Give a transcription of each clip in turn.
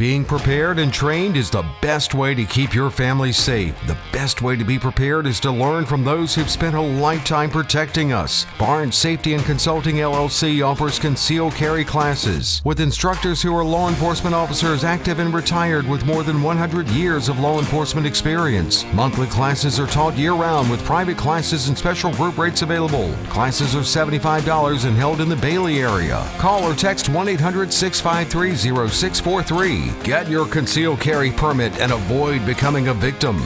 Being prepared and trained is the best way to keep your family safe. The best way to be prepared is to learn from those who've spent a lifetime protecting us. Barnes Safety and Consulting LLC offers concealed carry classes with instructors who are law enforcement officers active and retired with more than 100 years of law enforcement experience. Monthly classes are taught year-round with private classes and special group rates available. Classes are $75 and held in the Bailey area. Call or text 1-800-653-0643. Get your concealed carry permit and avoid becoming a victim.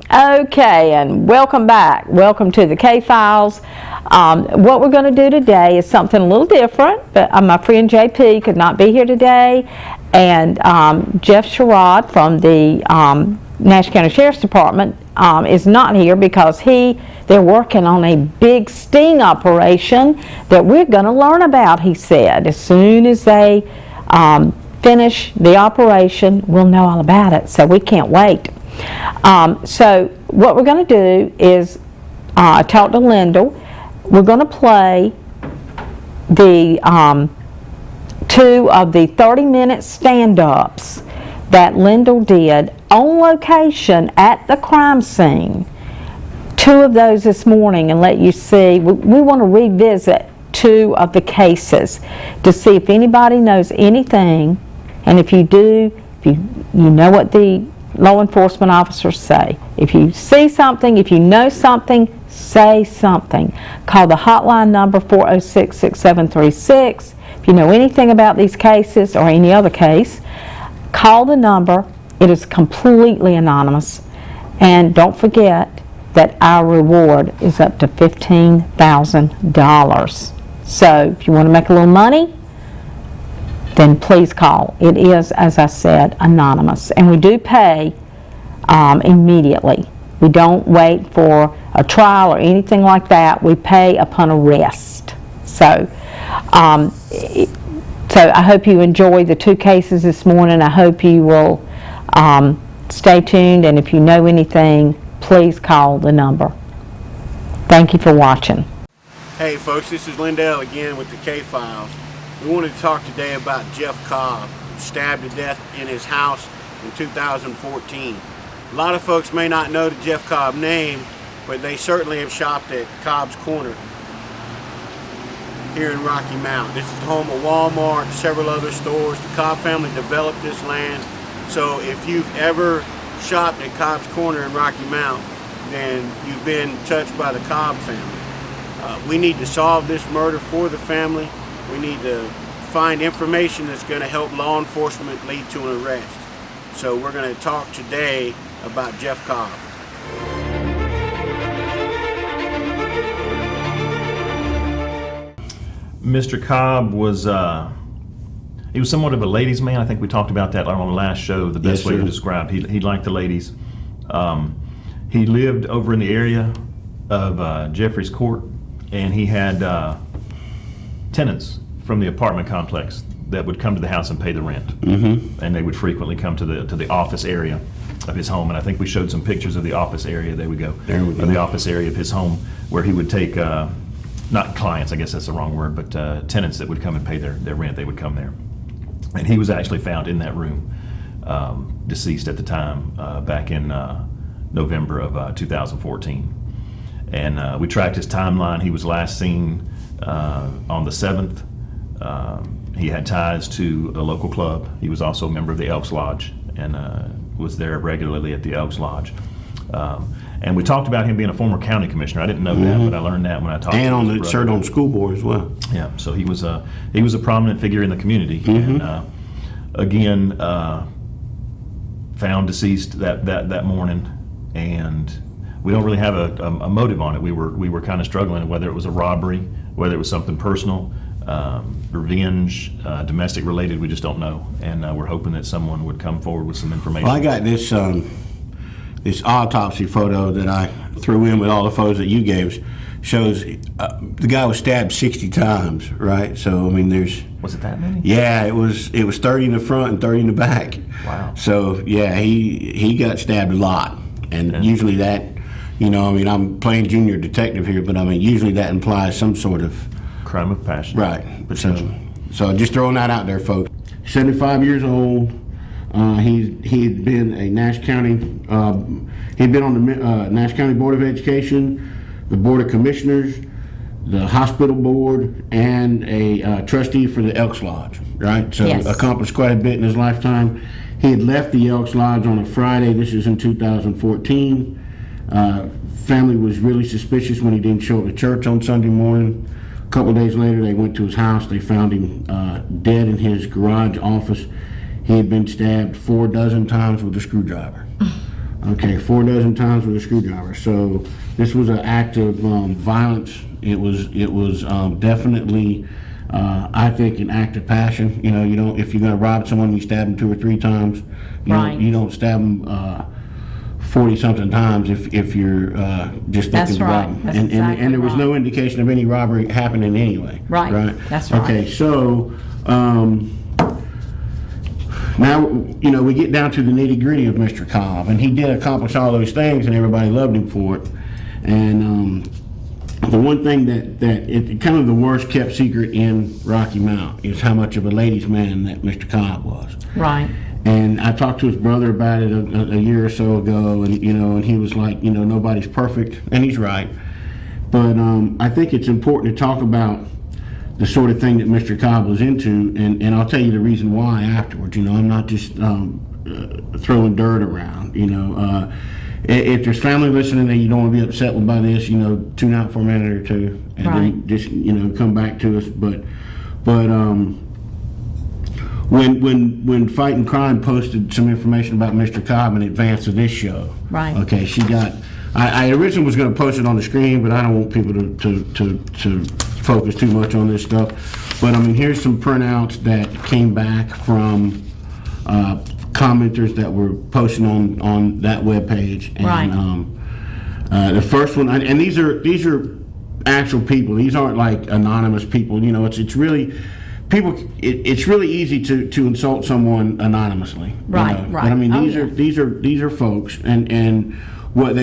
Okay, and welcome back. Welcome to the K-Files. What we're going to do today is something a little different, but my friend JP could not be here today, and Jeff Sherrod from the Nash County Sheriff's Department is not here because they're working on a big sting operation that we're going to learn about, he said. As soon as they finish the operation, we'll know all about it, so we can't wait. So what we're going to do is talk to Lyndall. We're going to play the 2 of the 30-minute stand-ups that Lyndall did on location at the crime scene. 2 of those this morning, and let you see. We want to revisit 2 of the cases to see if anybody knows anything, and if you do, if you know what the law enforcement officers say. If you see something, if you know something, say something. Call the hotline number 406-6736. If you know anything about these cases or any other case, call the number. It is completely anonymous. And don't forget that our reward is up to $15,000. So if you want to make a little money, then please call. It is, as I said, anonymous. And we do pay immediately. We don't wait for a trial or anything like that. We pay upon arrest. So I hope you enjoy the 2 cases this morning. I hope you will stay tuned, and if you know anything, please call the number. Thank you for watching. Hey folks, this is Lyndall again with the K-Files. We wanted to talk today about Jeff Cobb, stabbed to death in his house in 2014. A lot of folks may not know the Jeff Cobb name, but they certainly have shopped at Cobb's Corner here in Rocky Mount. This is the home of Walmart, several other stores. The Cobb family developed this land, so if you've ever shopped at Cobb's Corner in Rocky Mount, then you've been touched by the Cobb family. We need to solve this murder for the family. We need to find information that's going to help law enforcement lead to an arrest. So we're going to talk today about Jeff Cobb. Mr. Cobb was he was somewhat of a ladies' man. I think we talked about that on the last show, the best way to describe. He liked the ladies. He lived over in the area of Jeffries Court, and he had tenants from the apartment complex that would come to the house and pay the rent. Mm-hmm. And they would frequently come to the office area of his home. And I think we showed some pictures of the office area. There we go. The office area of his home, where he would take, not clients, I guess that's the wrong word, but tenants that would come and pay their rent. They would come there. And he was actually found in that room, deceased at the time, back in November of 2014. And we tracked his timeline. He was last seen on the 7th. He had ties to a local club. He was also a member of the Elks Lodge, and was there regularly at the Elks Lodge. And we talked about him being a former county commissioner. I didn't know that, but I learned that when I talked to him. And on the served on the school board as well. Yeah, so he was a prominent figure in the community, and again found deceased that morning, and we don't really have a motive on it. We were kind of struggling whether it was a robbery, whether it was something personal, revenge, domestic related. We just don't know, and we're hoping that someone would come forward with some information. Well, I got this autopsy photo that I threw in with all the photos that you gave us. Shows the guy was stabbed 60 times, right? So I mean, was it that many? Yeah, it was 30 in the front and 30 in the back. Wow. So yeah, he got stabbed a lot, and usually that, I mean, I'm playing junior detective here, but I mean, usually that implies some sort of crime of passion. Right. So just throwing that out there, folks. 75 years old. He had been a Nash County. He'd been on the Nash County Board of Education, the Board of Commissioners, the hospital board, and a trustee for the Elks Lodge. Right. So accomplished quite a bit in his lifetime. He had left the Elks Lodge on a Friday. This is in 2014. Family was really suspicious when he didn't show up to church on Sunday morning. A couple days later, they went to his house. They found him dead in his garage office. He had been stabbed 4 dozen times with a screwdriver. Okay, 4 dozen times with a screwdriver. So this was an act of violence. It was definitely, I think, an act of passion. You don't, if you're going to rob someone, you stab them 2 or 3 times. You don't stab them 40-something times if you're just looking to rob them. And there was no indication of any robbery happening anyway. Right. That's right. Okay, so now, we get down to the nitty-gritty of Mr. Cobb, and he did accomplish all those things, and everybody loved him for it. And the one thing that kind of the worst kept secret in Rocky Mount is how much of a ladies' man that Mr. Cobb was. Right. And I talked to his brother about it a year or so ago, and and he was like, nobody's perfect, and he's right. But I think it's important to talk about the sort of thing that Mr. Cobb was into, and I'll tell you the reason why afterwards. I'm not just throwing dirt around. If there's family listening that you don't want to be upset by this, tune out for a minute or two, and then just come back to us. But when Fighting Crime posted some information about Mr. Cobb in advance of this show, okay, she got. I originally was going to post it on the screen, but I don't want people to focus too much on this stuff. But I mean, here's some printouts that came back from commenters that were posting on that webpage. And the first one, and these are actual people. These aren't like anonymous people. It's really people. It's really easy to insult someone anonymously. Right. But I mean, these are folks, and what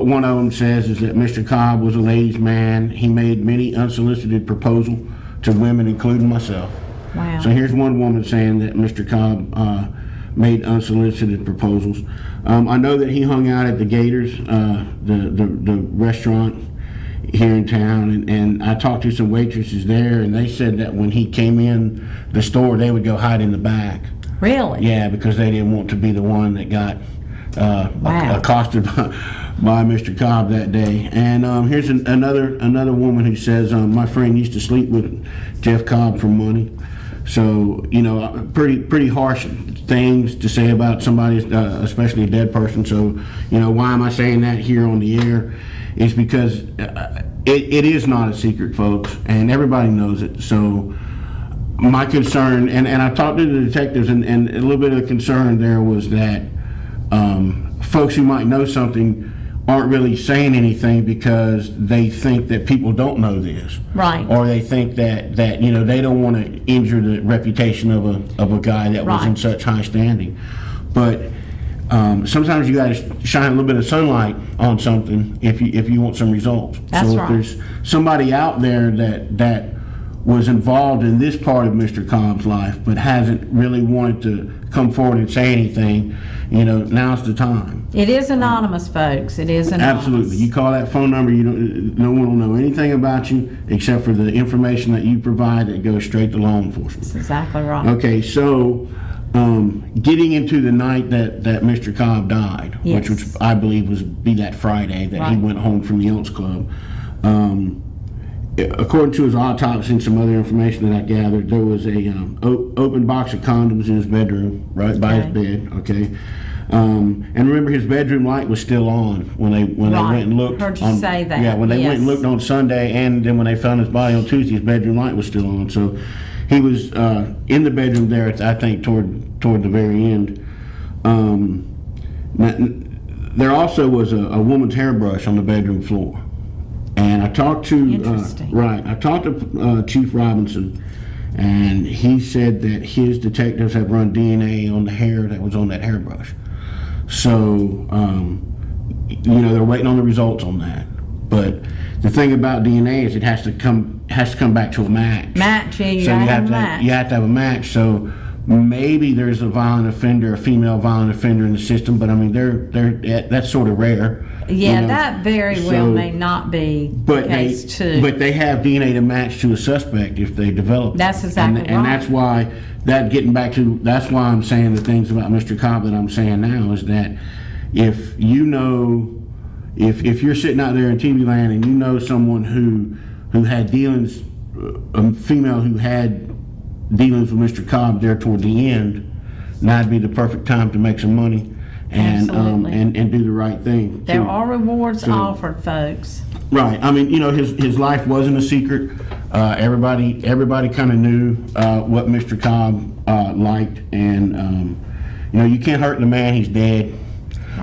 one of them says is that Mr. Cobb was a ladies' man. He made many unsolicited proposals to women, including myself. Wow. So here's one woman saying that Mr. Cobb made unsolicited proposals. I know that he hung out at the Gators, the restaurant here in town, and I talked to some waitresses there, and they said that when he came in the store, they would go hide in the back. Really? Yeah, because they didn't want to be the one that got accosted by Mr. Cobb that day. And here's another woman who says, my friend used to sleep with Jeff Cobb for money. So, pretty harsh things to say about somebody, especially a dead person. So, why am I saying that here on the air? Is because it is not a secret, folks, and everybody knows it. So my concern, and I talked to the detectives, and a little bit of the concern there was that folks who might know something aren't really saying anything because they think that people don't know this, right? Or they think that they don't want to injure the reputation of a guy that was in such high standing. But sometimes you got to shine a little bit of sunlight on something if you want some results. That's so if there's somebody out there that was involved in this part of Mr. Cobb's life but hasn't really wanted to come forward and say anything, now's the time. It is anonymous, folks. It is anonymous. Absolutely. You call that phone number, no one will know anything about you except for the information that you provide that goes straight to law enforcement. That's exactly right. Okay, so getting into the night that Mr. Cobb died, Yes. which I believe be that Friday that he Right. went home from the Elks Club. According to his autopsy and some other information that I gathered, there was a open box of condoms in his bedroom, right by his bed. Okay, and remember his bedroom light was still on when they went and looked. Heard you say that. Yeah, when they went and looked on Sunday, and then when they found his body on Tuesday, his bedroom light was still on. So he was in the bedroom there. I think toward the very end. There also was a woman's hairbrush on the bedroom floor. And I talked to Interesting. I talked to Chief Robinson, and he said that his detectives have run DNA on the hair that was on that hairbrush. So they're waiting on the results on that. But the thing about DNA is it has to come back to a match. You So have you have to have a match. So maybe there's a female violent offender in the system, but I mean that's sort of rare. Yeah, that very well may not be the case too. But they have DNA to match to a suspect if they develop it. That's exactly right. And that's why that's why I'm saying the things about Mr. Cobb that I'm saying now is that if you're sitting out there in TV land and you know someone who had dealings, a female who had dealings with Mr. Cobb there toward the end, that'd be the perfect time to make some money and do the right thing. There are rewards offered, folks. Right. I mean, his life wasn't a secret. Everybody kind of knew what Mr. Cobb liked, and you can't hurt the man; he's dead.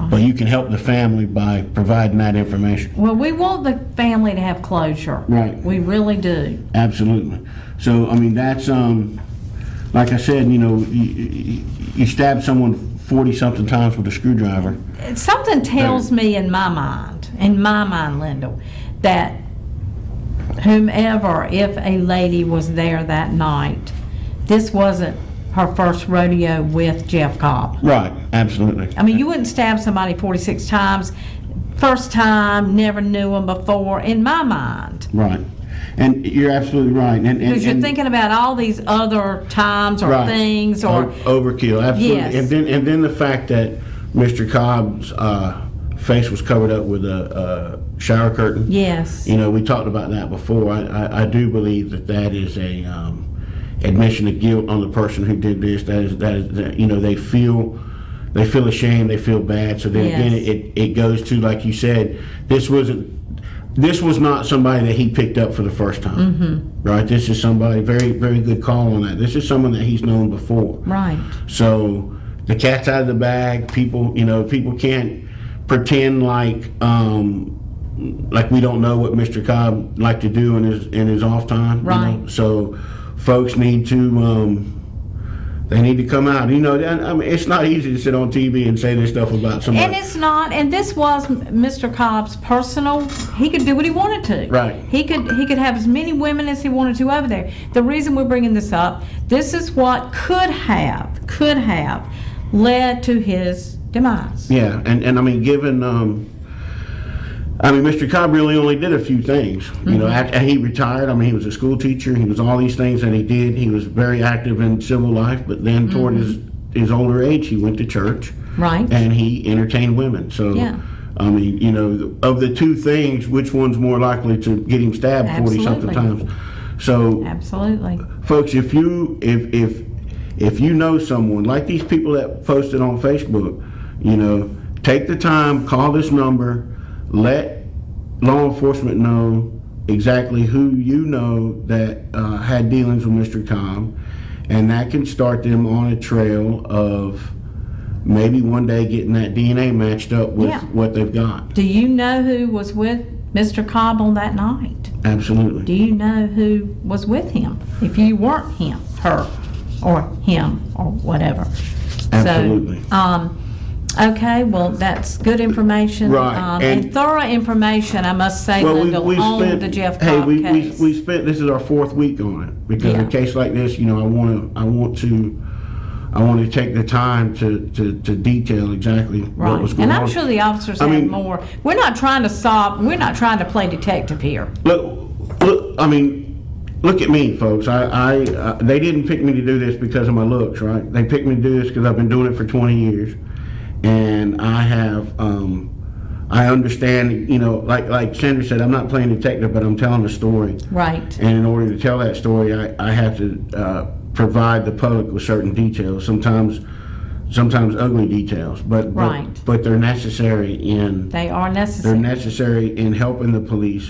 But you can help the family by providing that information. Well, we want the family to have closure. Right. We really do. Absolutely. So, I mean, that's like I said, you stab someone 40-something times with a screwdriver. Something tells me in my mind, Lyndall, that whomever, if a lady was there that night, this wasn't her first rodeo with Jeff Cobb. Right, absolutely. I mean, you wouldn't stab somebody 46 times, first time, never knew them before, in my mind. Right. And you're absolutely right. Because you're thinking about all these other times or things or overkill. Absolutely. Yes. And then the fact that Mr. Cobb's face was covered up with a shower curtain. Yes. We talked about that before. I do believe that is a admission of guilt on the person who did this. That is they feel ashamed, they feel bad. So then again, it goes to, like you said, this was not somebody that he picked up for the first time, right? This is somebody, very, very good call on that. This is someone that he's known before. Right. So the cat's out of the bag. People can't pretend like we don't know what Mr. Cobb liked to do in his off time. Right. So folks need to they need to come out. I mean, it's not easy to sit on TV and say this stuff about somebody. And it's not. And this was Mr. Cobb's personal. He could do what he wanted to. Right. He could have as many women as he wanted to over there. The reason we're bringing this up, this is what could have led to his demise. Yeah, and I mean, given Mr. Cobb really only did a few things. After he retired, I mean, he was a school teacher. He was all these things that he did. He was very active in civil life, but then toward his older age, he went to church. Right. And he entertained women. So, I mean, of the two things, which one's more likely to get him stabbed 40-something times? So, absolutely, folks, if you know someone like these people that posted on Facebook, take the time, call this number. Let law enforcement know exactly who you know that had dealings with Mr. Cobb, and that can start them on a trail of maybe one day getting that DNA matched up with what they've got. Do you know who was with Mr. Cobb on that night? Absolutely. Do you know who was with him? If you weren't him, her, or him, or whatever. Absolutely. So, okay, well, that's good information. Right. And thorough information, I must say, Lyndall, on the Jeff Cobb case. We spent, this is our 4th week on it, because a case like this, I want to take the time to detail exactly what was going on. And I'm sure the officers have more. We're not trying to play detective here. Look, I mean, look at me, folks. They didn't pick me to do this because of my looks, right? They picked me to do this because I've been doing it for 20 years, and I have. I understand, like Sandra said, I'm not playing detective, but I'm telling a story. Right. And in order to tell that story, I have to provide the public with certain details. Sometimes ugly details, but they're necessary in. They are necessary. They're necessary in helping the police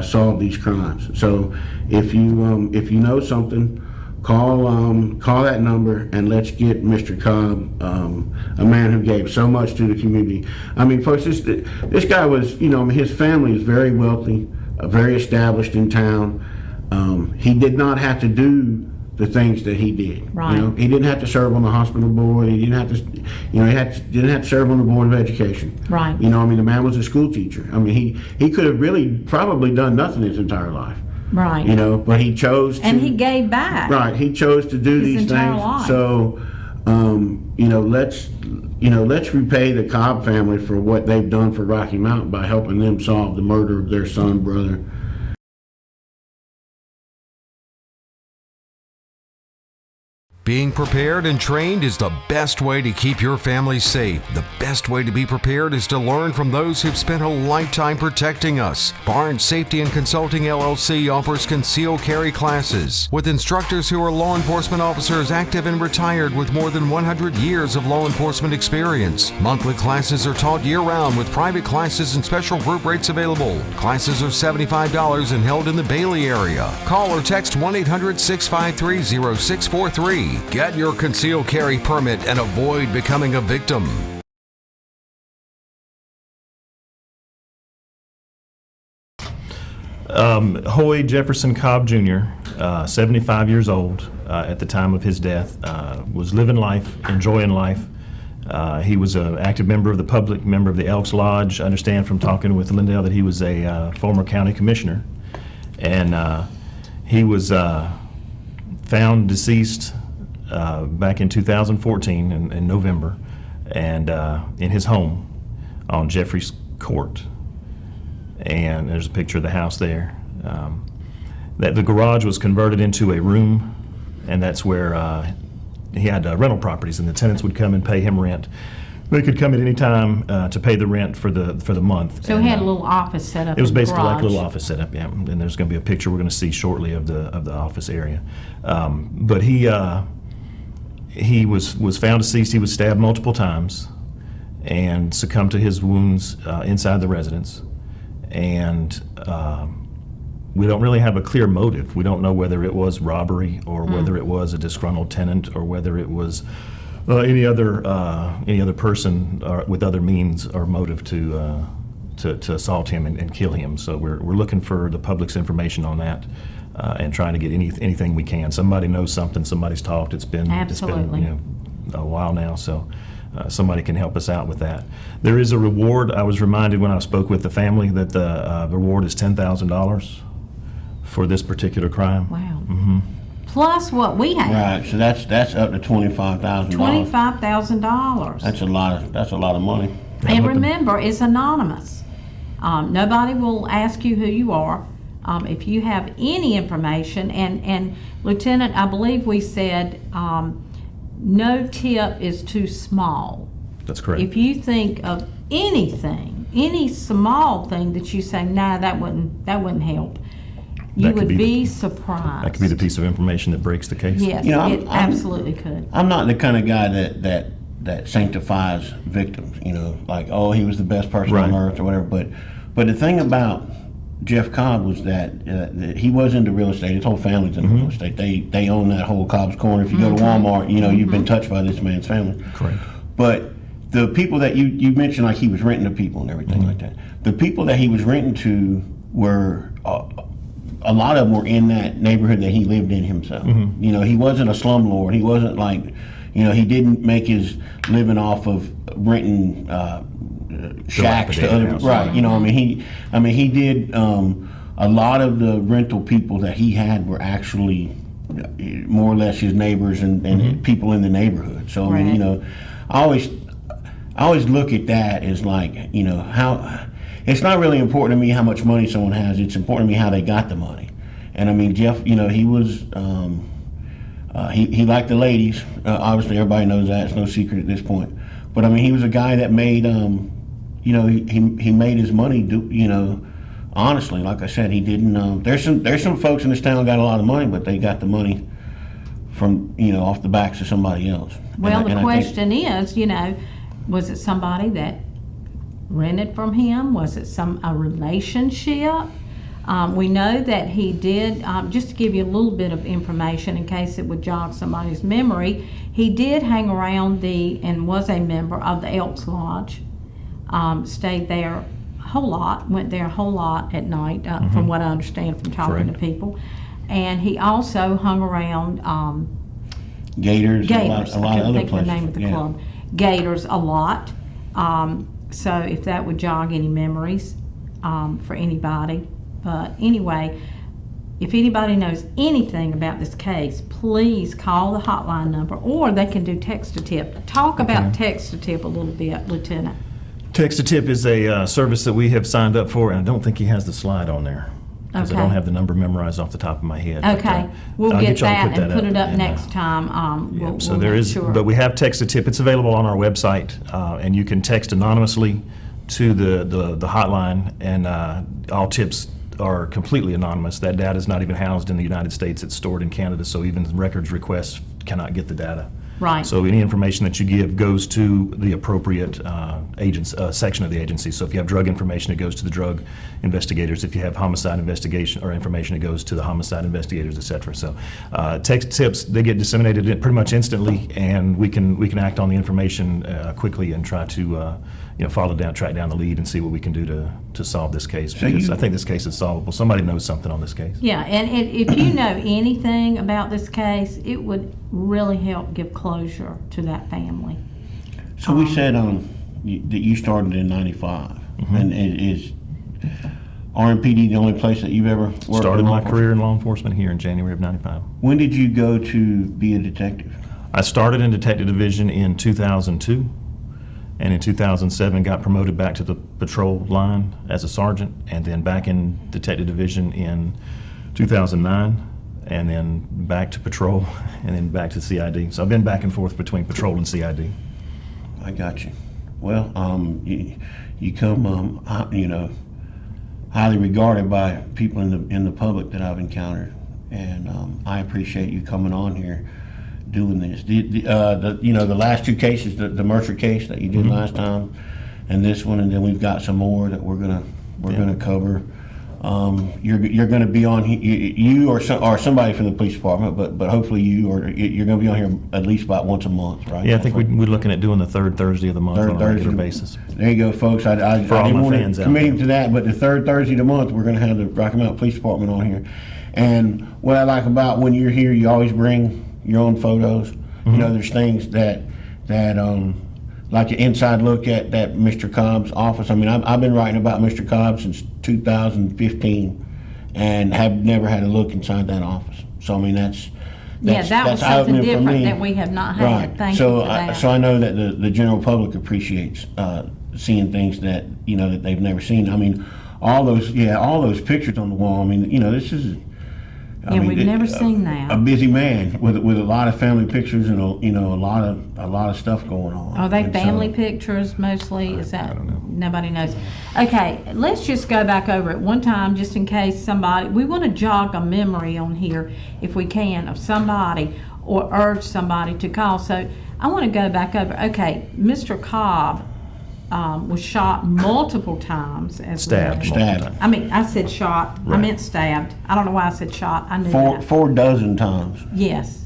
solve these crimes. So if you know something, call that number and let's get Mr. Cobb, a man who gave so much to the community. I mean, folks, this guy was, his family is very wealthy, very established in town. He did not have to do the things that he did. Right. He didn't have to serve on the hospital board. He didn't have to, didn't have to serve on the board of education. Right. The man was a school teacher. I mean, he could have really probably done nothing his entire life. Right. But he chose to. And he gave back. Right. He chose to do these things. Life. So, let's repay the Cobb family for what they've done for Rocky Mount by helping them solve the murder of their son, brother. Being prepared and trained is the best way to keep your family safe. The best way to be prepared is to learn from those who've spent a lifetime protecting us. Barnes Safety and Consulting LLC offers concealed carry classes with instructors who are law enforcement officers active and retired with more than 100 years of law enforcement experience. Monthly classes are taught year-round with private classes and special group rates available. Classes are $75 and held in the Bailey area. Call or text 1-800-653-0643. Get your concealed carry permit and avoid becoming a victim. Hoy Jefferson Cobb Jr., 75 years old at the time of his death, was living life, enjoying life. He was an active member of the public, member of the Elks Lodge. I understand from talking with Lindell that he was a former county commissioner. And he was found deceased back in 2014 in November, and in his home on Jeffries Court. And there's a picture of the house there. That the garage was converted into a room, and that's where he had rental properties, and the tenants would come and pay him rent. They could come at any time to pay the rent for the month. So he had a little office set up. It was basically garage. like a little office setup, yeah. And there's going to be a picture we're going to see shortly of the office area. But he was found deceased. He was stabbed multiple times and succumbed to his wounds inside the residence. And we don't really have a clear motive. We don't know whether it was robbery or whether it was a disgruntled tenant or whether it was any other person with other means or motive to assault him and kill him. So we're looking for the public's information on that and trying to get anything we can. Somebody knows something. Somebody's talked. It's been a while now. So. Somebody can help us out with that. There is a reward. I was reminded when I spoke with the family that the reward is $10,000 for this particular crime. Wow. Mm-hmm. Plus what we have. Right. So that's up to $25,000. $25,000. That's a lot of money. And remember, it's anonymous. Nobody will ask you who you are. If you have any information, and Lieutenant, I believe we said. No tip is too small. That's correct. If you think of anything, any small thing that you say, nah, that wouldn't help, you would be surprised. That could be the piece of information that breaks the case. Yes, it absolutely could. I'm not the kind of guy that sanctifies victims. Like, oh, he was the best person on earth or whatever. But the thing about Jeff Cobb was that he was into real estate. His whole family's into real estate. They own that whole Cobb's Corner. If you go to Walmart, you've been touched by this man's family. Correct. But the people that you mentioned, like he was renting to people and everything like that. The people that he was renting to were a lot of them were in that neighborhood that he lived in himself. He wasn't a slumlord. He wasn't like, he didn't make his living off of renting shacks to other people. Right. He did a lot of the rental people that he had were actually more or less his neighbors and people in the neighborhood. So I always look at that as like, how it's not really important to me how much money someone has. It's important to me how they got the money. And I mean, Jeff, he was, he liked the ladies. Obviously, everybody knows that. It's no secret at this point. But I mean, he was a guy that made, he made his money, honestly. Like I said, he didn't, there's some folks in this town got a lot of money, but they got the money from, off the backs of somebody else. Well, the question is, was it somebody that rented from him? Was it a relationship? We know that he did, just to give you a little bit of information in case it would jog somebody's memory, he did hang around and was a member of the Elks Lodge, stayed there went there a whole lot at night, from what I understand from talking to people. And he also hung around Gators, a lot of other think places. The name of the club. Gators a lot. So if that would jog any memories for anybody. But anyway, if anybody knows anything about this case, please call the hotline number, or they can do text-to-tip. Talk about text-to-tip a little bit, Lieutenant. Text-to-tip is a service that we have signed up for, and I don't think he has the slide on there, because I don't have the number memorized off the top of my head. Okay, we'll I'll get y'all to that and put it up and, next time. We'll so there make is, sure. but we have text-to-tip. It's available on our website, and you can text anonymously to the hotline, and all tips are completely anonymous. That data is not even housed in the United States. It's stored in Canada, so even records requests cannot get the data. Right. So any information that you give goes to the appropriate section of the agency. So if you have drug information, it goes to the drug investigators. If you have homicide investigation or information, it goes to the homicide investigators, et cetera. So text tips, they get disseminated pretty much instantly, and we can act on the information quickly and try to track down the lead and see what we can do to solve this case. Because I think this case is solvable. Somebody knows something on this case. Yeah, and if you know anything about this case, it would really help give closure to that family. So we said that you started in '95, and is RMPD the only place that you've ever worked? Started my career in law enforcement here in January of '95. When did you go to be a detective? I started in Detective Division in 2002. And in 2007, got promoted back to the patrol line as a sergeant, and then back in Detective Division in 2009, and then back to patrol, and then back to CID. So I've been back and forth between patrol and CID. I got you. Well, you come, highly regarded by people in the public that I've encountered, and I appreciate you coming on here doing this. The last two cases, the Mercer case that you did last time, and this one, and then we've got some more that we're gonna cover. You're gonna be on you or somebody from the police department, but hopefully you're gonna be on here at least about once a month, right? Yeah, I think we're looking at doing the third Thursday of the month on a regular basis. There you go, folks. I didn't want to commit him to that, but the third Thursday of the month, we're gonna have the Rocky Mountain Police Department on here. And what I like about when you're here, you always bring your own photos. There's things that like an inside look at that Mr. Cobb's office. I mean, I've been writing about Mr. Cobb since 2015 and have never had a look inside that office. So I mean, that's that was something eye-opening for different me. that we have not had. Right. Thank so you for that. So I know that the general public appreciates seeing things that that they've never seen. I mean, all those pictures on the wall. I mean, this is. We've never seen that. A busy man with a lot of family pictures and a lot of stuff going on. Are they family pictures mostly? Is that? I don't know. Nobody knows. Okay, let's just go back over it one time, just in case we want to jog a memory on here, if we can, of somebody, or urge somebody to call. So I want to go back over. Okay, Mr. Cobb was shot multiple times. Stabbed. I mean, I said shot. Right. I meant stabbed. I don't know why I said shot. I knew that. 4 dozen times. Yes,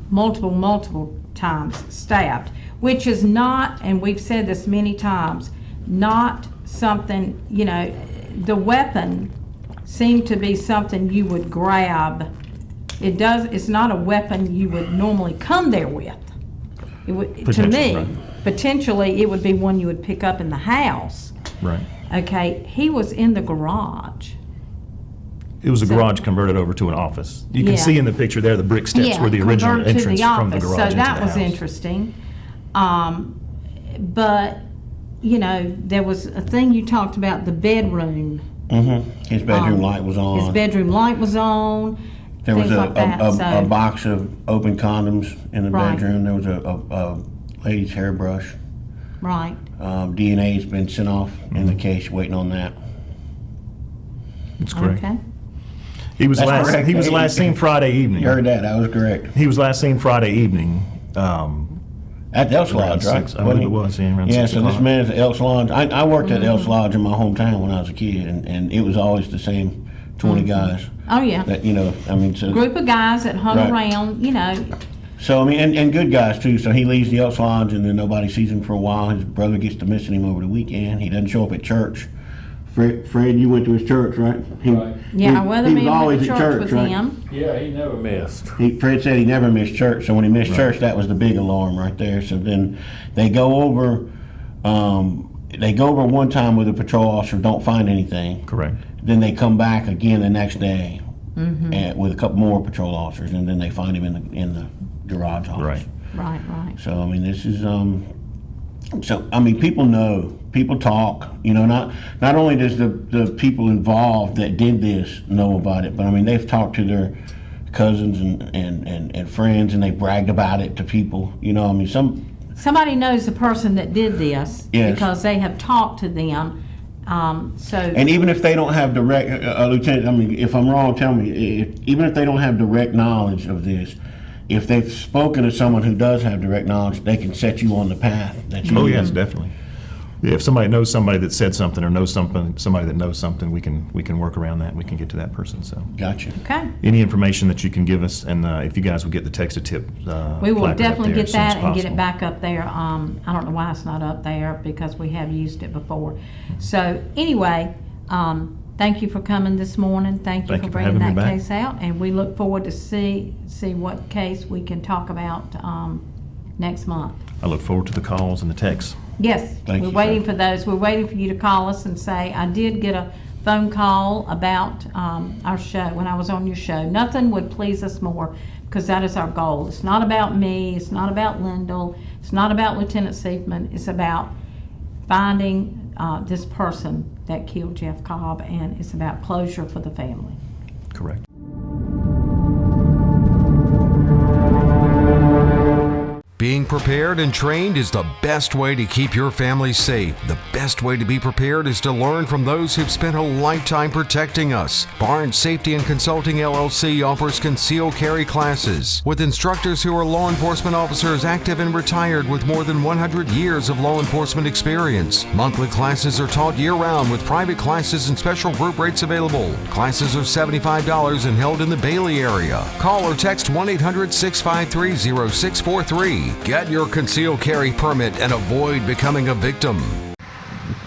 multiple times stabbed, which is not, and we've said this many times, not something, the weapon seemed to be something you would grab. It's not a weapon you would normally come there with. It would, to me, right. Potentially it would be one you would pick up in the house. Right. Okay, he was in the garage. It was a garage converted over to an office. You can see in the picture there the brick steps were the original entrance from the garage so that into the was house. Interesting. But there was a thing you talked about, the bedroom His bedroom light was on. His bedroom light was on. There was things like that, a box of open condoms in the Right. bedroom. There was a lady's hairbrush. Right. DNA's been sent off in the case, waiting on that. That's correct. Okay. He was That's last. correct. He was last seen Friday evening. You heard that? That was correct. He was last seen Friday evening. At the Elks Around Lodge, right? 6, I believe it was, yeah, around 6 so this o'clock. man's at Elks Lodge. I worked at Elks Lodge in my hometown when I was a kid, and it was always the same 20 guys. Oh, yeah. That, I mean, so. Group of guys that hung Right. around, So, I mean, and good guys too. So he leaves the Elks Lodge, and then nobody sees him for a while. His brother gets to missing him over the weekend. He doesn't show up at church. Fred, you went to his church, right? Right. Yeah, our he was weatherman always went to at church with right? him. Yeah, he never missed. Fred said he never missed church, so when he missed church, that was the big alarm right there. So then they go over one time with a patrol officer, don't find anything. Correct. Then they come back again the next day with a couple more patrol officers, and then they find him in the garage office. Right. Right, right. So I mean, this is so I mean, people know, people talk. Not only does the people involved that did this know about it, but I mean, they've talked to their cousins and friends, and they bragged about it to people. I mean, Somebody knows the person that did this Yes. because they have talked to them. And even if they don't have direct, Lieutenant, I mean, if I'm wrong, tell me. Even if they don't have direct knowledge of this, if they've spoken to someone who does have direct knowledge, they can set you on the path that you Oh need. yes, definitely. Yeah, if somebody knows somebody that said something or knows somebody that knows something, we can work around that. We can get to that person. So, Gotcha. Okay. any information that you can give us, and if you guys would get the text a tip, We will placard up definitely there get as soon as that and get it possible. back up there. I don't know why it's not up there because we have used it before. So anyway, thank you for coming this morning. Thank you Thank for you for bringing having that me back. case out. And we look forward to see what case we can talk about next month. I look forward to the calls and the texts. Yes, Thank we're you, waiting sir. for those. We're waiting for you to call us and say, I did get a phone call about our show, when I was on your show. Nothing would please us more because that is our goal. It's not about me. It's not about Lyndall. It's not about Lieutenant Seifman. It's about finding this person that killed Jeff Cobb, and it's about closure for the family. Correct. Being prepared and trained is the best way to keep your family safe. The best way to be prepared is to learn from those who've spent a lifetime protecting us. Barnes Safety and Consulting LLC offers concealed carry classes with instructors who are law enforcement officers active and retired with more than 100 years of law enforcement experience. Monthly classes are taught year-round with private classes and special group rates available. Classes are $75 and held in the Bailey area. Call or text 1-800-653-0643. Get your concealed carry permit and avoid becoming a victim.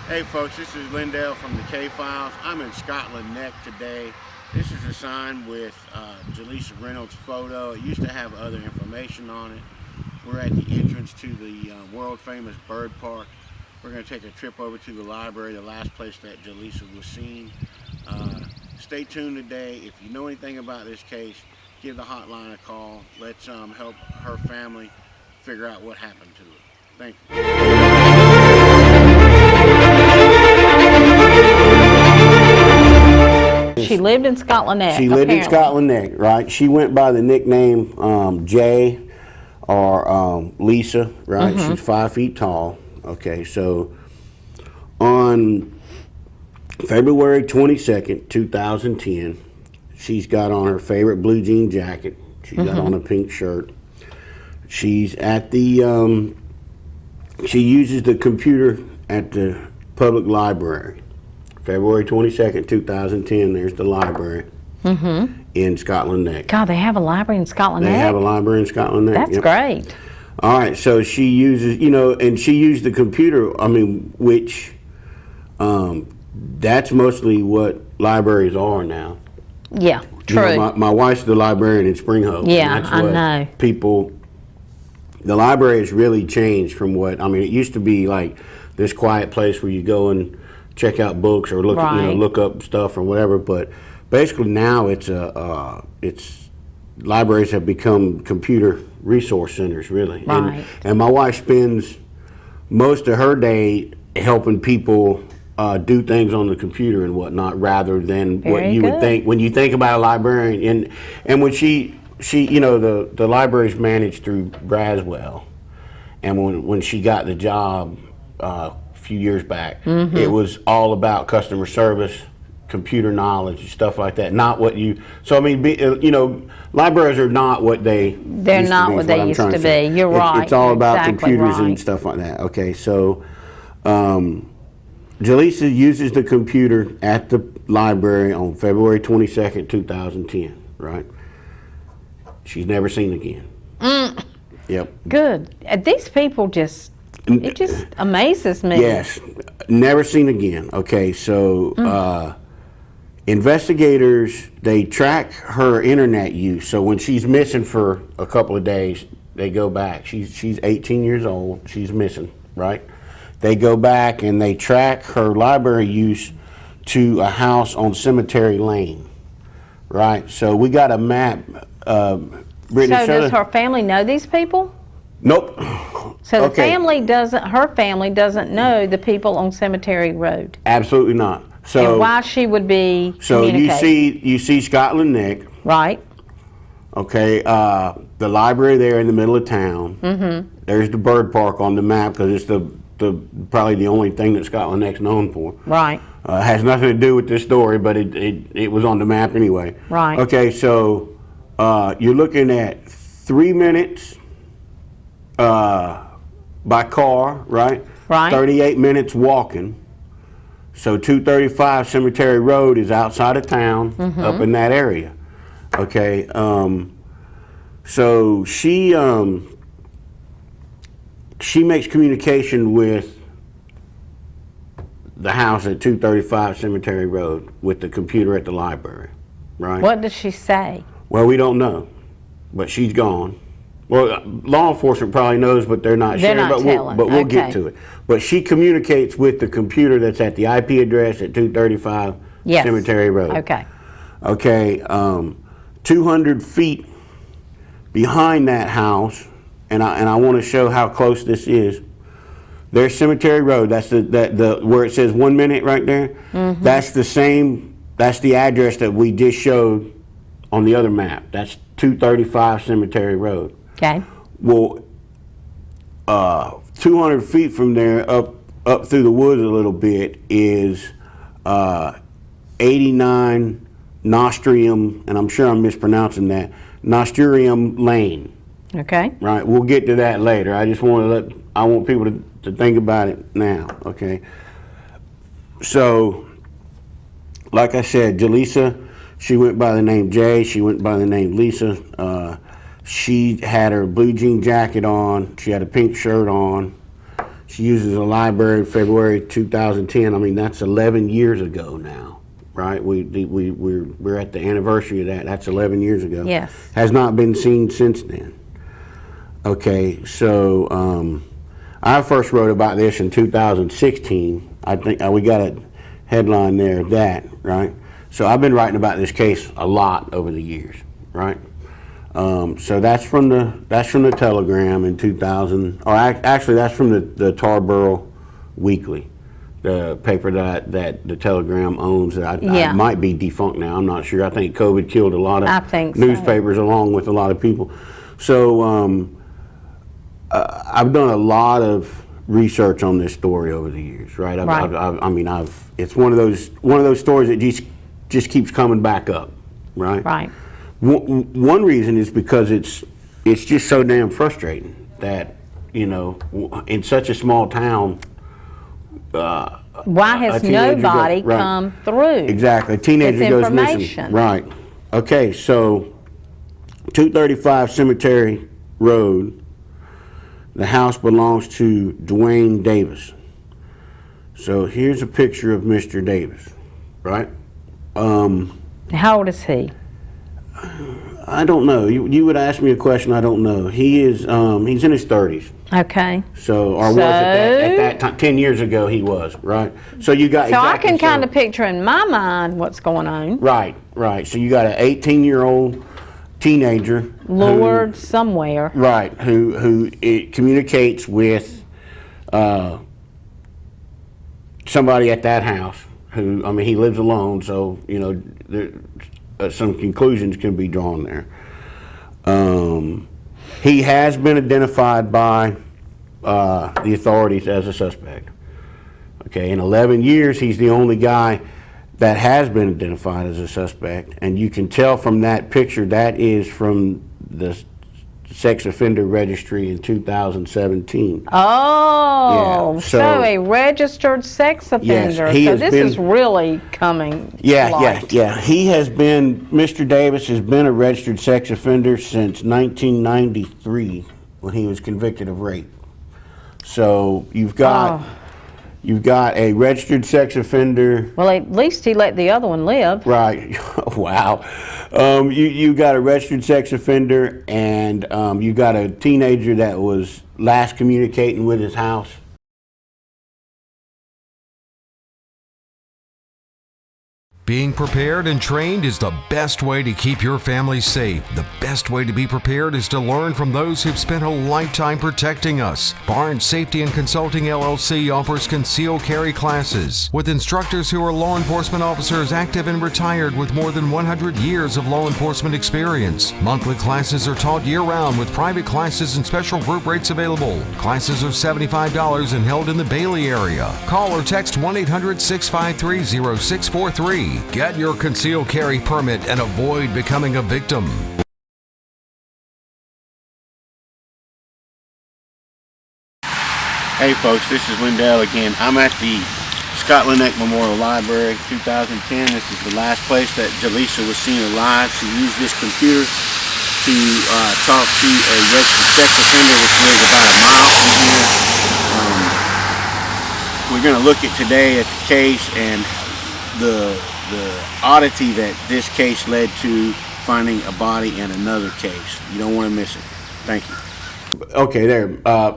Hey folks, this is Lindell from the K-Files. I'm in Scotland Neck today. This is a sign with Jalesa Reynolds' photo. It used to have other information on it. We're at the entrance to the world famous bird park. We're going to take a trip over to the library, the last place that Jalesa was seen. Stay tuned today. If you know anything about this case, give the hotline a call. Let's help her family figure out what happened to her. Thank you. She lived in Scotland Neck. She lived in apparently. Scotland Neck, right? She went by the nickname Jay or Lisa, right? She's 5 feet tall. Okay, so on February 22nd, 2010, she's got on her favorite blue jean jacket. She's got on a pink shirt. She's at the, she uses the computer at the public library. February 22nd, 2010, there's the library in Scotland Neck. God, they have a library in Scotland They Neck? have a library in Scotland Neck. That's yep. great. All right, so she uses, and she used the computer, which that's mostly what libraries are now. Yeah, true. My wife's the librarian in Spring Hope. Yeah, and that's I what know. The library has really changed from what, it used to be like this quiet place where you go and check out books or look, Right. Look up stuff or whatever, but basically now it's libraries have become computer resource centers, really. Right. And my wife spends most of her day helping people do things on the computer and whatnot, rather than what Very you would good. think when you think about a librarian. And when she you know, the library's managed through Braswell, and when she got the job a few years back, it was all about customer service, computer knowledge, and stuff like that. Not what you. So I mean, you know, libraries are not what They're used not to be, what is they I'm used trying to say. be. You're right. It's all You're about exactly computers right. and stuff like that. Okay, so Jalesa uses the computer at the library on February 22nd, 2010, right? She's never seen again. Yep. Good. These people it just amazes me. Yes, never seen again. Okay, so investigators, they track her internet use. So when she's missing for a couple of days, they go back. She's 18 years old. She's missing, right? They go back and they track her library use to a house on Cemetery Lane, right? So we got a map. Brittany, So does her family know these people? Nope. So the Okay. her family doesn't know the people on Cemetery Road. Absolutely not. So And why she would be so communicating. you see Scotland Neck. Right? Okay, the library there in the middle of town. Mm-hmm. There's the bird park on the map because it's the probably the only thing that Scotland Neck's known for. Right. Has nothing to do with this story, but it was on the map anyway. Right. Okay, so you're looking at 3 minutes by car, right? Right. 38 minutes walking. So 235 Cemetery Road is outside of town, up in that area. Okay, so she makes communication with the house at 235 Cemetery Road with the computer at the library, right? What does she say? Well, we don't know, but she's gone. Well, law enforcement probably knows, but they're not They're sure. not telling. But we'll get Okay. to it. But she communicates with the computer that's at the IP address at 235 Yes. Cemetery Road. Okay. Okay, 200 feet behind that house, and I want to show how close this is. There's Cemetery Road. That's the where it says 1 minute right there. Mm-hmm. That's the same. That's the address that we just showed on the other map. That's 235 Cemetery Road. Okay. Well, 200 feet from there, up through the woods a little bit, is 89 Nostrium, and I'm sure I'm mispronouncing that, Nostrium Lane. Okay. Right, we'll get to that later. I just want people to think about it now, okay? So, like I said, Jalesa, she went by the name Jay, she went by the name Lisa. She had her blue jean jacket on, she had a pink shirt on. She uses a library in February 2010. I mean, that's 11 years ago now, right? We're at the anniversary of that. That's 11 years ago. Yes. Has not been seen since then. Okay, so I first wrote about this in 2016. I think we got a headline there of that, right? So I've been writing about this case a lot over the years, right? So that's from the Telegram in 2000, or actually that's from the Tarboro Weekly, the paper that the Telegram owns. That I might be defunct now. I'm not sure. I think COVID killed a lot of newspapers along with a lot of people. So I've done a lot of research on this story over the years, right? It's one of those stories that just keeps coming back up, right? Right. One reason is because it's just so damn frustrating that, you know, in such a small town. Why has nobody come through? Exactly. A teenager goes missing. Right. Okay, so 235 Cemetery Road, the house belongs to Dwayne Davis. So here's a picture of Mr. Davis, right? How old is he? I don't know. You would ask me a question. I don't know. He is. He's in his 30s. Okay. So, or was at that time? 10 years ago, he was right. So you got. So I can kind of picture in my mind what's going on. Right. So you got an 18-year-old teenager lured somewhere. Right. Who communicates with somebody at that house who, I mean, he lives alone, so, you know, some conclusions can be drawn there. He has been identified by the authorities as a suspect. Okay, in 11 years, he's the only guy that has been identified as a suspect, and you can tell from that picture that is from the sex offender registry in 2017. Oh, Yeah, so a registered sex offender. he so has this been- is really coming to Yeah, light. He has been, Mr. Davis has been a registered sex offender since 1993 when he was convicted of rape. So you've got a registered sex offender. Well, at least he let the other one live. Right. Wow. You got a registered sex offender, and you got a teenager that was last communicating with his house. Being prepared and trained is the best way to keep your family safe. The best way to be prepared is to learn from those who've spent a lifetime protecting us. Barnes Safety and Consulting LLC offers concealed carry classes with instructors who are law enforcement officers active and retired with more than 100 years of law enforcement experience. Monthly classes are taught year-round with private classes and special group rates available. Classes are $75 and held in the Bailey area. Call or text 1-800-653-0643. Get your concealed carry permit and avoid becoming a victim. Hey folks, this is Lindell again. I'm at the Scotland Neck Memorial Library 2010. This is the last place that Jalesa was seen alive. She used this computer to talk to a registered sex offender, which lives about a mile from here. We're going to look at today at the case and the oddity that this case led to finding a body in another case. You don't want to miss it. Thank you. Okay, there.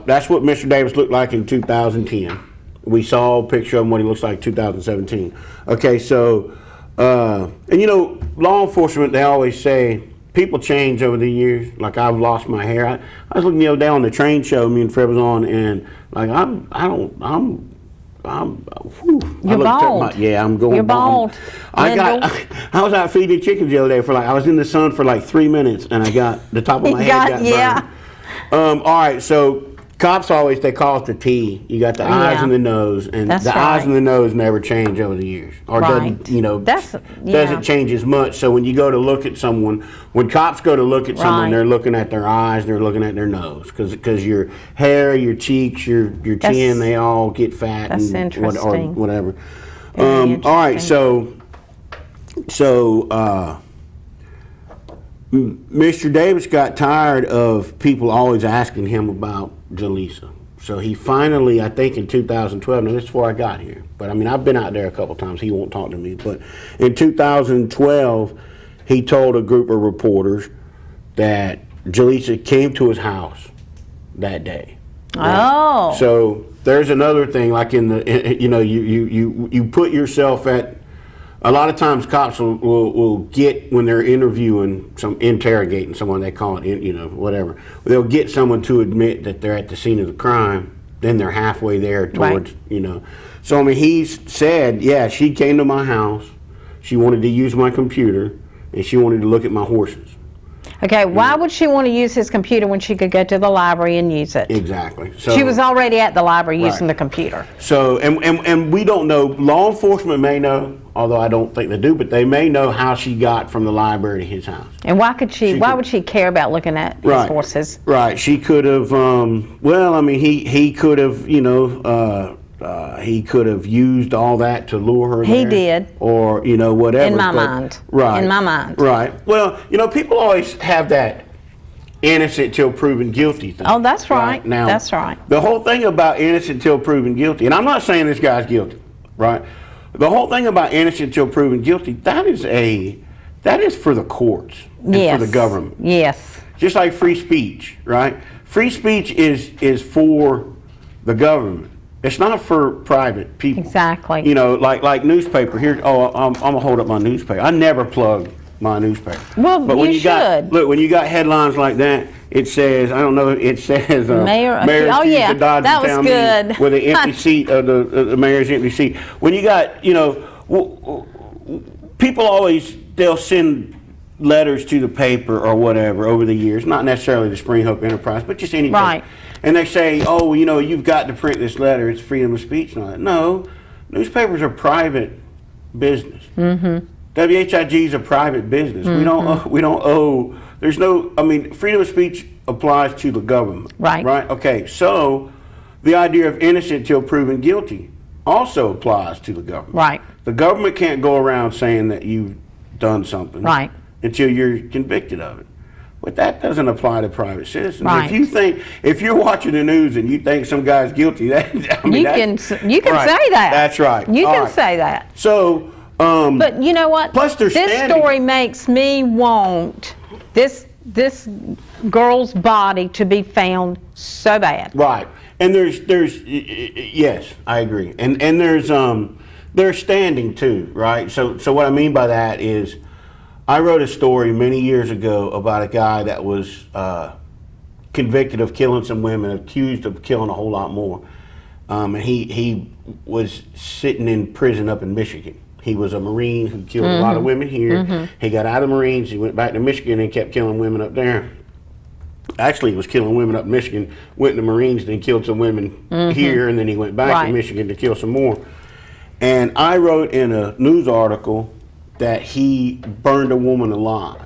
That's what Mr. Davis looked like in 2010. We saw a picture of him what he looks like in 2017. Okay, so, and you know, law enforcement, they always say people change over the years. Like, I've lost my hair. I was looking the other day on the train show me and Fred was on, and like, whew, You're bald. I'm going You're bald. I was out feeding chickens the other day I was in the sun for like 3 minutes, and I got the top of my head got burned. All right, so cops they call it the T. You got the eyes and the nose, and That's the right. eyes and the nose never change over the years, or Right. doesn't change as much. So when you go to look at someone, when cops go to look at someone, Right. they're looking at their eyes, they're looking at their nose, because your hair, your cheeks, your chin, they all get fat That's and or interesting. whatever. Very All right, interesting. so Mr. Davis got tired of people always asking him about Jalesa. So he finally, I think in 2012, now this is before I got here, but I mean, I've been out there a couple times, he won't talk to me, but in 2012, he told a group of reporters that Jalesa came to his house that day. Oh. So there's another thing, like you put yourself at, a lot of times cops will get, when they're interrogating someone, they call it, whatever, they'll get someone to admit that they're at the scene of the crime, then they're halfway there towards, So, I mean, he's said, yeah, she came to my house, she wanted to use my computer, and she wanted to look at my horses. Okay, why would she want to use his computer when she could go to the library and use it? Exactly. So She was already at the library using Right. the computer. So, and we don't know, law enforcement may know, although I don't think they do, but they may know how she got from the library to his house. And why would she care about looking at his Right. horses? Right. She could have, well, I mean, he could have, he could have used all that to lure her He there. did. Or, whatever. In my but- mind. Right. In my mind. Right. Well, people always have that innocent till proven guilty thing. Oh, that's right. Now, That's right. the whole thing about innocent till proven guilty, and I'm not saying this guy's guilty, right? The whole thing about innocent till proven guilty, that is for the courts and Yes. for the government. Yes. Just like free speech, right? Free speech is for the government. It's not for private people. Exactly. Like newspaper here. Oh, I'm gonna hold up my newspaper. I never plug my newspaper. Well, but when you got, look, when you got headlines like that, it says, I don't know, it says Mayor accused yeah, of dodging that was town good. meeting with an empty seat of the mayor's empty seat. When you got, you know, people always, they'll send letters to the paper or whatever over the years, not necessarily the Spring Hope Enterprise, but just anything. Right. And they say, oh, you know, you've got to print this letter, it's freedom of speech and all that. No, newspapers are private business. Mm-hmm. WHIG is a private business. Mm-hmm. We don't owe, there's no, I mean, freedom of speech applies to the government. Right. Right? Okay, so the idea of innocent till proven guilty also applies to the government. Right. The government can't go around saying that you've done something right. until you're convicted of it. But that doesn't apply to private citizens. Right. If you're watching the news and you think some guy's guilty, you can say right. that. That's right. You All can right. say that. So, but you know what? Plus, this story makes me want this girl's body to be found so bad. Right. And there's yes, I agree. And there's standing too, right? So what I mean by that is, I wrote a story many years ago about a guy that was convicted of killing some women, accused of killing a whole lot more. And he was sitting in prison up in Michigan. He was a Marine who killed a lot of women here. Mm-hmm. He got out of the Marines, he went back to Michigan and kept killing women up there. Actually, he was killing women up in Michigan, went to the Marines, then killed some women here, and then he went back to Michigan to kill some more. And I wrote in a news article that he burned a woman alive.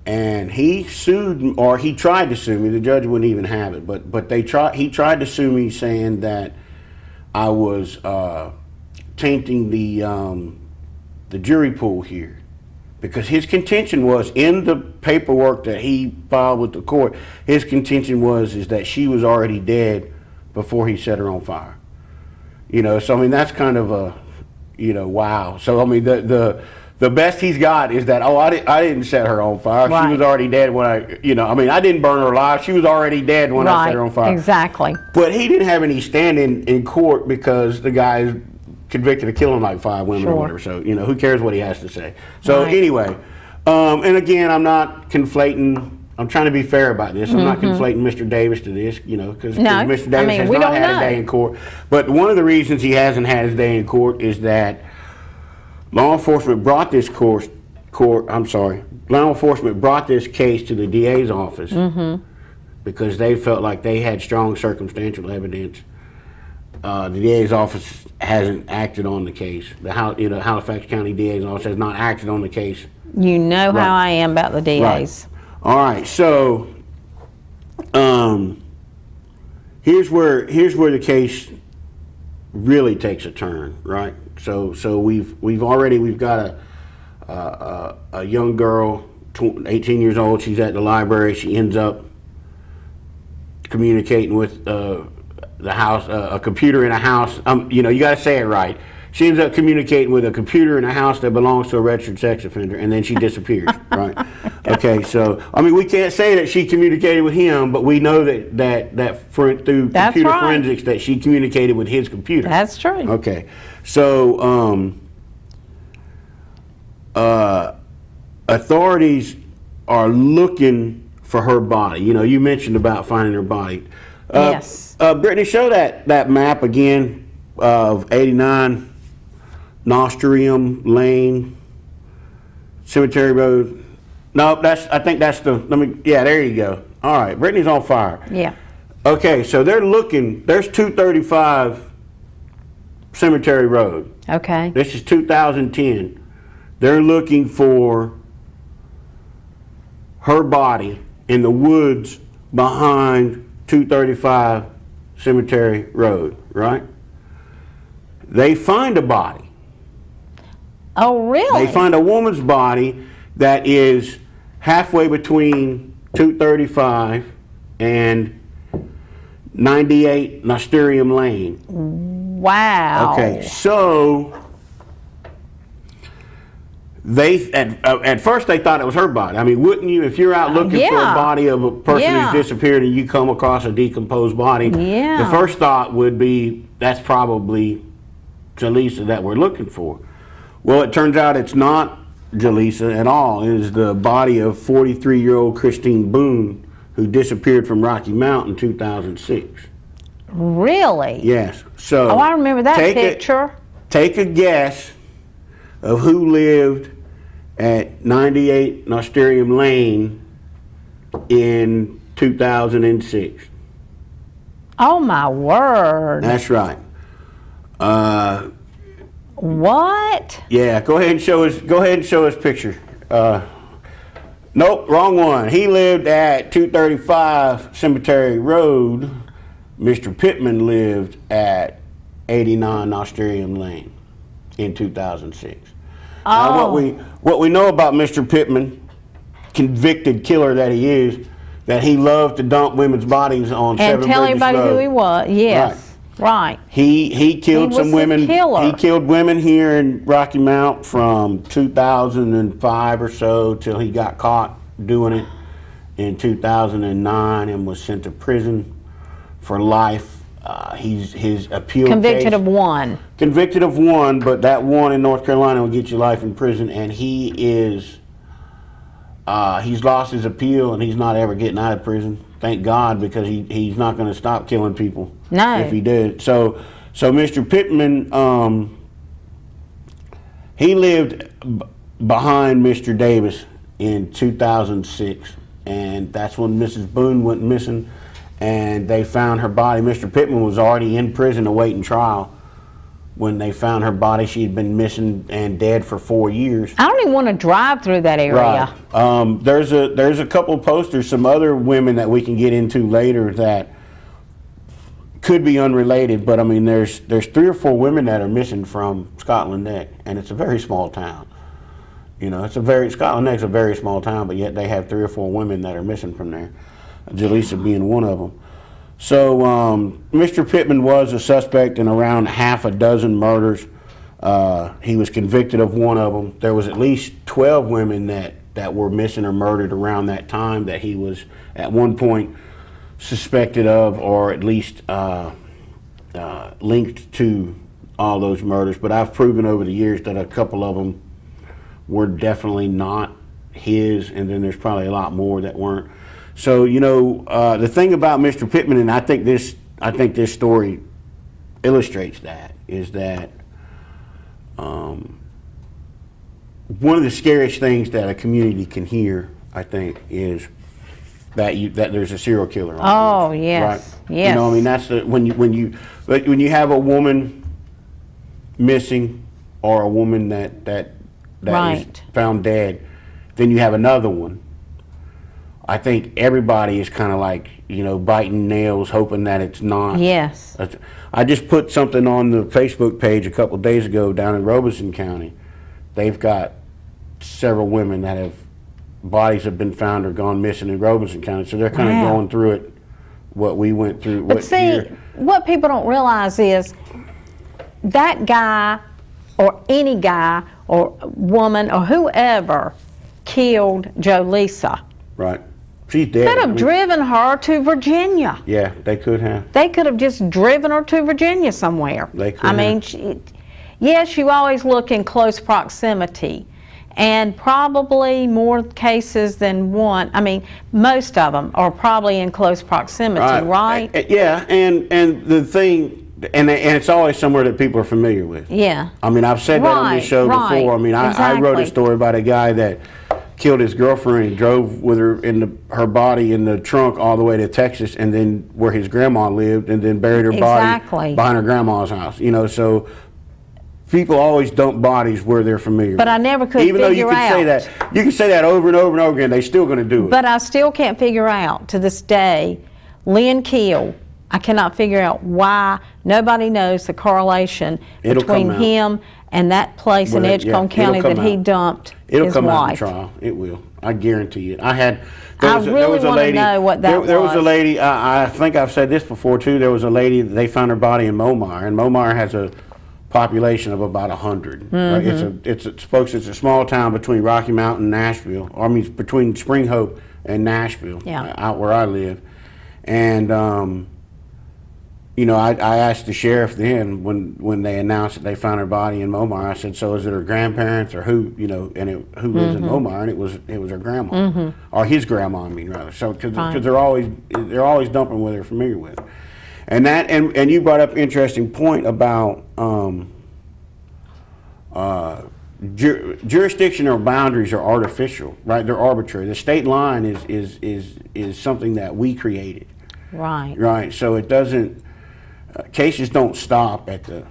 And he sued, or he tried to sue me. The judge wouldn't even have it, but he tried to sue me, saying that I was tainting the jury pool here, because his contention was, in the paperwork that he filed with the court, his contention is that she was already dead before he set her on fire. You know, so I mean, that's kind of a, you know, wow. So I mean, the best he's got is that, oh, I didn't set her on fire. Right. She was already dead when I didn't burn her alive. She was already dead when I set her on fire. Exactly. But he didn't have any standing in court because the guy is convicted of killing like 5 women or whatever. So, you know, who cares what he has to say? So anyway, and again, I'm not conflating. I'm trying to be fair about this. I'm not conflating Mr. Davis to this, you know, because Mr. Davis has not had a day in court. But one of the reasons he hasn't had his day in court is that law enforcement brought this law enforcement brought this case to the DA's office because they felt like they had strong circumstantial evidence. The DA's office hasn't acted on the case. The Halifax County DA's office has not acted on the case. You know how I am about the DAs. Right. All right, so here's where the case really takes a turn, right? So we've got a young girl, 18 years old. She's at the library. She ends up communicating with the house, a computer in a house. You know, you got to say it right. She ends up communicating with a computer in a house that belongs to a registered sex offender, and then she disappears, right? Okay, so, I mean, we can't say that she communicated with him, but we know that through computer forensics that she communicated with his computer. That's true. Okay, so authorities are looking for her body. You know, you mentioned about finding her body. Yes. Brittany, show that map again of 89 Nostrium Lane, Cemetery Road. No, I think that's there you go. All right, Brittany's on fire. Yeah. Okay, so they're looking, there's 235 Cemetery Road. Okay. This is 2010. They're looking for her body in the woods behind 235 Cemetery Road, right? They find a body. Oh, really? They find a woman's body that is halfway between 235 and 98 Nostrium Lane. Wow. Okay, so they at first they thought it was her body. I mean, wouldn't you, if you're out looking for a body of a person who's disappeared and you come across a decomposed body, the first thought would be, that's probably Jalesa that we're looking for. Well, it turns out it's not Jalesa, at all is the body of 43-year-old Christine Boone, who disappeared from Rocky Mount in 2006. Really? Yes. So. Oh, I remember that picture. Take a guess of who lived at 98 Nosterium Lane in 2006. Oh my word. That's right. What? Yeah, go ahead and show us picture. Nope, wrong one. He lived at 235 Cemetery Road. Mr. Pittman lived at 89 Nosterium Lane in 2006. Oh. Now, what we know about Mr. Pittman, convicted killer that he is, that he loved to dump women's bodies on Seven Bridges Road. And tell everybody who he was. Yes, right. He killed some women. He killed women here in Rocky Mount from 2005 or so till he got caught doing it in 2009 and was sent to prison for life. His appeal Convicted case, of one. Convicted of one, but that one in North Carolina will get you life in prison, and he's lost his appeal, and he's not ever getting out of prison. Thank God, because he's not going to stop killing people. No. If he did. So Mr. Pittman, he lived behind Mr. Davis in 2006, and that's when Mrs. Boone went missing, and they found her body. Mr. Pittman was already in prison awaiting trial when they found her body. She had been missing and dead for 4 years. I don't even want to drive through that area. Right. There's a couple of posters, some other women that we can get into later that could be unrelated, but I mean, there's 3 or 4 women that are missing from Scotland Neck, and it's a very small town. You know, Scotland Neck's a very small town, but yet they have 3 or 4 women that are missing from there. Jalesa being one of them. So Mr. Pittman was a suspect in around half a dozen murders. He was convicted of one of them. There was at least 12 women that were missing or murdered around that time that he was at one point suspected of, or at least linked to all those murders. But I've proven over the years that a couple of them were definitely not his, and then there's probably a lot more that weren't. So, you know, the thing about Mr. Pittman, and I think this story illustrates that, is that one of the scariest things that a community can hear, I think, is that there's a serial killer on Oh, the loose, yes, right? yes. You know, I mean, that's when you have a woman missing, or a woman that Right. is found dead, then you have another one. I think everybody is kind of like, you know, biting nails, hoping that it's not. Yes. I just put something on the Facebook page a couple days ago down in Robeson County. They've got several women that bodies have been found or gone missing in Robeson County. So they're kind of going through it, what we went through. But see, what people don't realize is that guy, or any guy or woman or whoever killed Jalesa. Right. She's dead. Could have driven her to Virginia. Yeah, they could have. They could have just driven her to Virginia somewhere. They could I mean, yes, you always look in close proximity, and probably more cases than one. I mean, most of them are probably in close proximity, right? Yeah, and the thing, and it's always somewhere that people are familiar with. Yeah. I mean, I've said that on this show before. I mean, I wrote a story about a guy that killed his girlfriend and drove with her her body in the trunk all the way to Texas, and then where his grandma lived, and then buried her body behind her grandma's house. You know, so people always dump bodies where they're familiar. But I never could Even though figure you can say that, you can say that over and over and over again, they're still going to do it. But I still can't figure out to this day, Lynn Keel, I cannot figure out why nobody knows the correlation between him and that place in Edgecombe County that he dumped his wife. It'll come out in trial. It will. I guarantee it. I really want to know what that was. There was a lady, I think I've said this before too, there was a lady, they found her body in Momire, and Momire has a population of about 100. Mm-hmm. It's a small town between Rocky Mount and Nashville, or I mean between Spring Hope and Nashville, out where I live. And you know, I asked the sheriff then when they announced that they found her body in Momar. I said, "So is it her grandparents or who? You know, and who lives in Momar?" And it was her grandma or his grandma. I mean, rather. So because they're always dumping what they're familiar with, and that and you brought up an interesting point about jurisdiction or boundaries are artificial, right? They're arbitrary. The state line is something that we created, Right. right? So it doesn't. Cases don't stop at the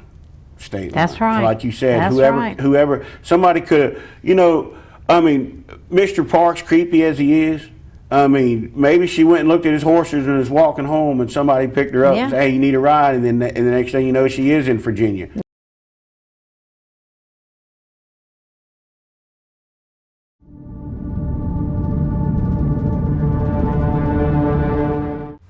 state line. That's right. So like you said, That's whoever, right. whoever, somebody could have, you know, I mean, Mr. Parks, creepy as he is, I mean, maybe she went and looked at his horses and was walking home and somebody picked her up Yeah. and said, "Hey, you need a ride," and then the next thing you know, she is in Virginia.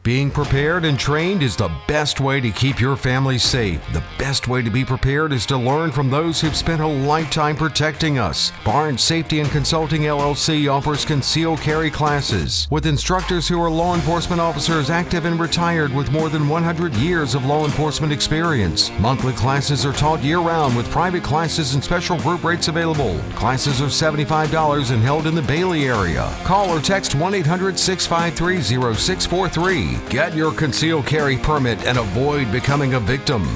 Being prepared and trained is the best way to keep your family safe. The best way to be prepared is to learn from those who've spent a lifetime protecting us. Barnes Safety and Consulting LLC offers concealed carry classes with instructors who are law enforcement officers active and retired with more than 100 years of law enforcement experience. Monthly classes are taught year-round with private classes and special group rates available. Classes are $75 and held in the Bailey area. Call or text 1-800-653-0643. Get your concealed carry permit and avoid becoming a victim.